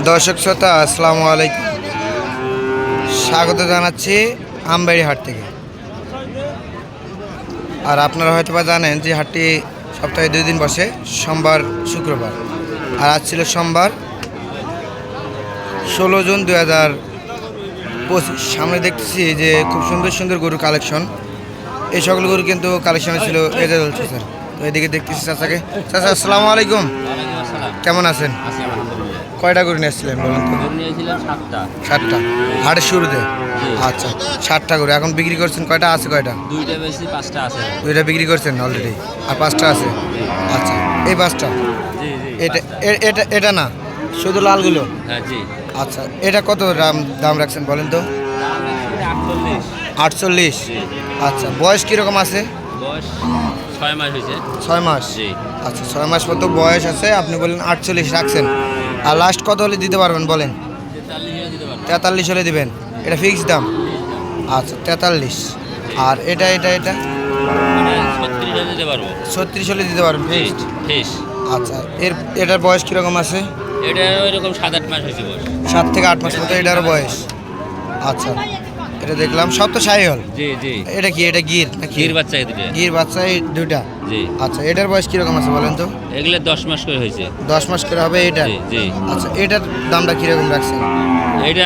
দর্শক শ্রোতা আসসালামু আলাইকুম, স্বাগত জানাচ্ছি আমবাড়ি হাট থেকে। আর আপনারা হয়তো বা জানেন যে হাটটি সপ্তাহে 2 দিন বসে, সোমবার শুক্রবার। আর আজ ছিল সোমবার 16 জুন 2025। সামনে দেখতেছি যে খুব সুন্দর সুন্দর গরুর কালেকশন। এই সকল গরু কিন্তু কালেকশনে ছিল এজাজুল চাচার। তো এদিকে দেখতেছি চাচাকে। চাচা আসসালামু আলাইকুম, কেমন আছেন? কয়টা গরু নিয়ে আসছিলেন বলুন তো? 7টা হাটের শুরুতে? আচ্ছা, 7টা গরু এখন বিক্রি করছেন কয়টা? আছে কয়টা? 2টা বেশি, 5টা আছে। 2টা বিক্রি করছেন অলরেডি, আর 5টা আছে। আচ্ছা, এই 5টা এটা এটা না, শুধু লালগুলো? হ্যাঁ জি। আচ্ছা, এটা কত দাম রাখছেন বলেন তো? 48। আচ্ছা, বয়স কীরকম আছে? বয়স 6 মাস হয়েছে। 6 মাস? জি। আচ্ছা, 6 মাস মতো বয়স আছে। আপনি বললেন 48 রাখছেন। আর লাস্ট কত হলে দিতে পারবেন বলেন? 43 হলে দিবেন? এটা ফিক্সড দাম? আচ্ছা, 43। আর এটা এটা এটা 36 হলে দিতে পারবো। 36 হলে দিতে পারবেন ফিক্সড? ফিক্স। আচ্ছা, এটার বয়স কীরকম আছে? এটা ওইরকম 7-8 মাস হয়েছে বয়স। 7 থেকে 8 মাস মতো এটারও বয়স। আচ্ছা, এটা দেখলাম সব তো সাইহল। জি জি। এটা কি? এটা গির নাকি? গির বাচ্চা এই দুটো। গির বাচ্চা এই দুইটা? জি। আচ্ছা, এটার বয়স কীরকম আছে বলেন তো? এগুলো 10 মাস করে হয়েছে। 10 মাস করে হবে এটা? জি জি। আচ্ছা, এটার দামটা কীরকম রাখছেন? এটা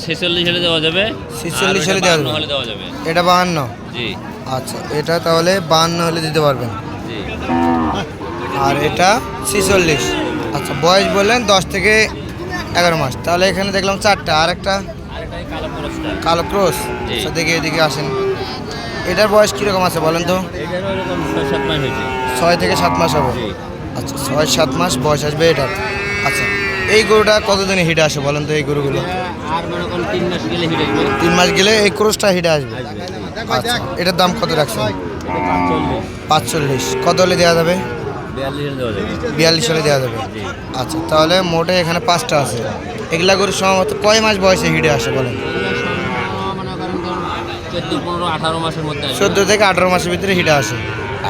46 হলে দেওয়া যাবে। 46 হলে দেওয়া যাবে? হলে দেওয়া যাবে। এটা 52? জি আচ্ছা, এটা তাহলে 52 হলে দিতে পারবেন। জি। আর এটা 46। আচ্ছা, বয়স বললেন 10 থেকে 11 মাস। তাহলে এখানে দেখলাম 4টা, আর একটা আরেকটাই কালো ক্রসটা। কালো ক্রস। জি। আচ্ছা, দেখে এদিকে আসেন। এটার বয়স কীরকম আছে বলেন তো? এটারও এরকম 6-7 মাস হয়েছে। 6 থেকে 7 মাস হবে? জি। আচ্ছা, 6-7 মাস বয়স আসবে এটার। আচ্ছা, এই গরুটা কতদিনে হিটে আসে বলেন তো? এই গরুগুলো আর মনে করুন 3 মাস গেলে হিট আসবে। 3 মাস গেলে এই ক্রসটা হিটে আসবে? আচ্ছা, এটার দাম কত রাখছেন? 45। কত হলে দেওয়া যাবে? 42 হলে দেওয়া যাবে। 42 হলে দেওয়া যাবে? জি। আচ্ছা, তাহলে মোটে এখানে 5টা আছে। এগুলা গরু সম্ভবত কয় মাস বয়সে হিটে আসে বলেন? মনে করেন 14-15-18 মাসের মধ্যে আসবে। 14 থেকে 18 মাসের ভিতরে হিটে আসে।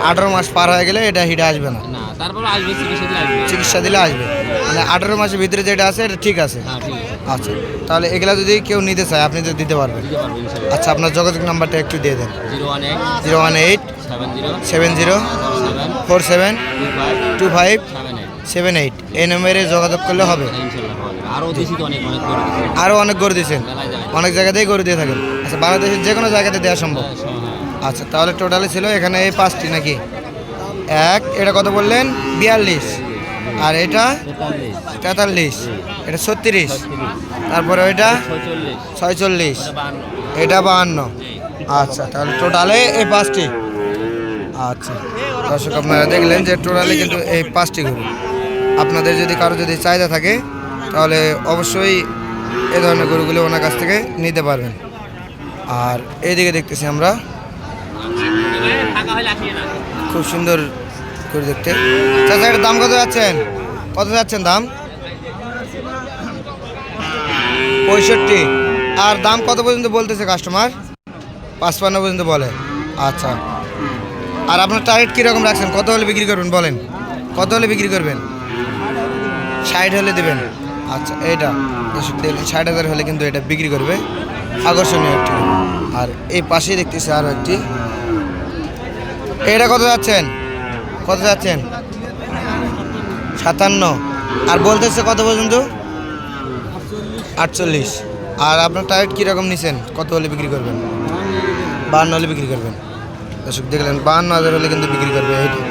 18 মাস পার হয়ে গেলে এটা হিটে আসবে না? না, তারপর আসবে, চিকিৎসা দিলে আসবে। চিকিৎসা দিলে আসবে। মানে 18 মাসের ভিতরে যেটা আছে এটা ঠিক আছে? হ্যাঁ ঠিক আছে। আচ্ছা, তাহলে এগুলা যদি কেউ নিতে চায় আপনি তো দিতে পারবেন? দিতে পারবো ইনশাআল্লাহ। আচ্ছা, আপনার যোগাযোগ নাম্বারটা একটু দিয়ে দেন। 018 018 70 70 47 47 25 25 78। 78। এই নম্বরে যোগাযোগ করলে হবে? ইনশাআল্লাহ পাওয়া যাবে। আরও দিছি তো অনেক করে দিছি। আরও অনেক গরু দিয়েছেন? মেলায় যায়। অনেক জায়গাতেই গরু দিয়ে থাকেন? আচ্ছা, বাংলাদেশের যে কোনো জায়গাতে দেওয়া সম্ভব? হ্যাঁ। আচ্ছা, তাহলে টোটালি ছিল এখানে এই 5টি নাকি? এটা কত বললেন? 42। আর এটা 43। এটা 36। তারপরে ওইটা 46। এটা 52। আচ্ছা, তাহলে টোটালে এই 5টি। আচ্ছা, দর্শক আপনারা দেখলেন যে টোটালি কিন্তু এই 5টি গরু। আপনাদের যদি কারো যদি চাহিদা থাকে তাহলে অবশ্যই এই ধরনের গরুগুলো ওনার কাছ থেকে নিতে পারবেন। আর এইদিকে দেখতেছি আমরা খুব সুন্দর করে দেখতে। চাচা, এটার দাম কত যাচ্ছেন? কত যাচ্ছেন দাম? 65। আর দাম কত পর্যন্ত বলতেছে কাস্টমার? 55 পর্যন্ত বলে? আচ্ছা, আর আপনার টার্গেট কীরকম রাখছেন? কত হলে বিক্রি করবেন বলেন? কত হলে বিক্রি করবেন? 60 হলে দেবেন? আচ্ছা, এইটা 60,000 হলে কিন্তু এটা বিক্রি করবে। আকর্ষণীয় একটি। আর এই পাশেই দেখতেছি আরও একটি। এটা কত যাচ্ছেন? কত যাচ্ছেন? 57। আর বলতেছে কত পর্যন্ত? 48। আর আপনার টার্গেট কীরকম নিছেন? কত হলে বিক্রি করবেন? 52 হলে বিক্রি করবেন? দর্শক দেখলেন 52,000 হলে কিন্তু বিক্রি করবে এইটা।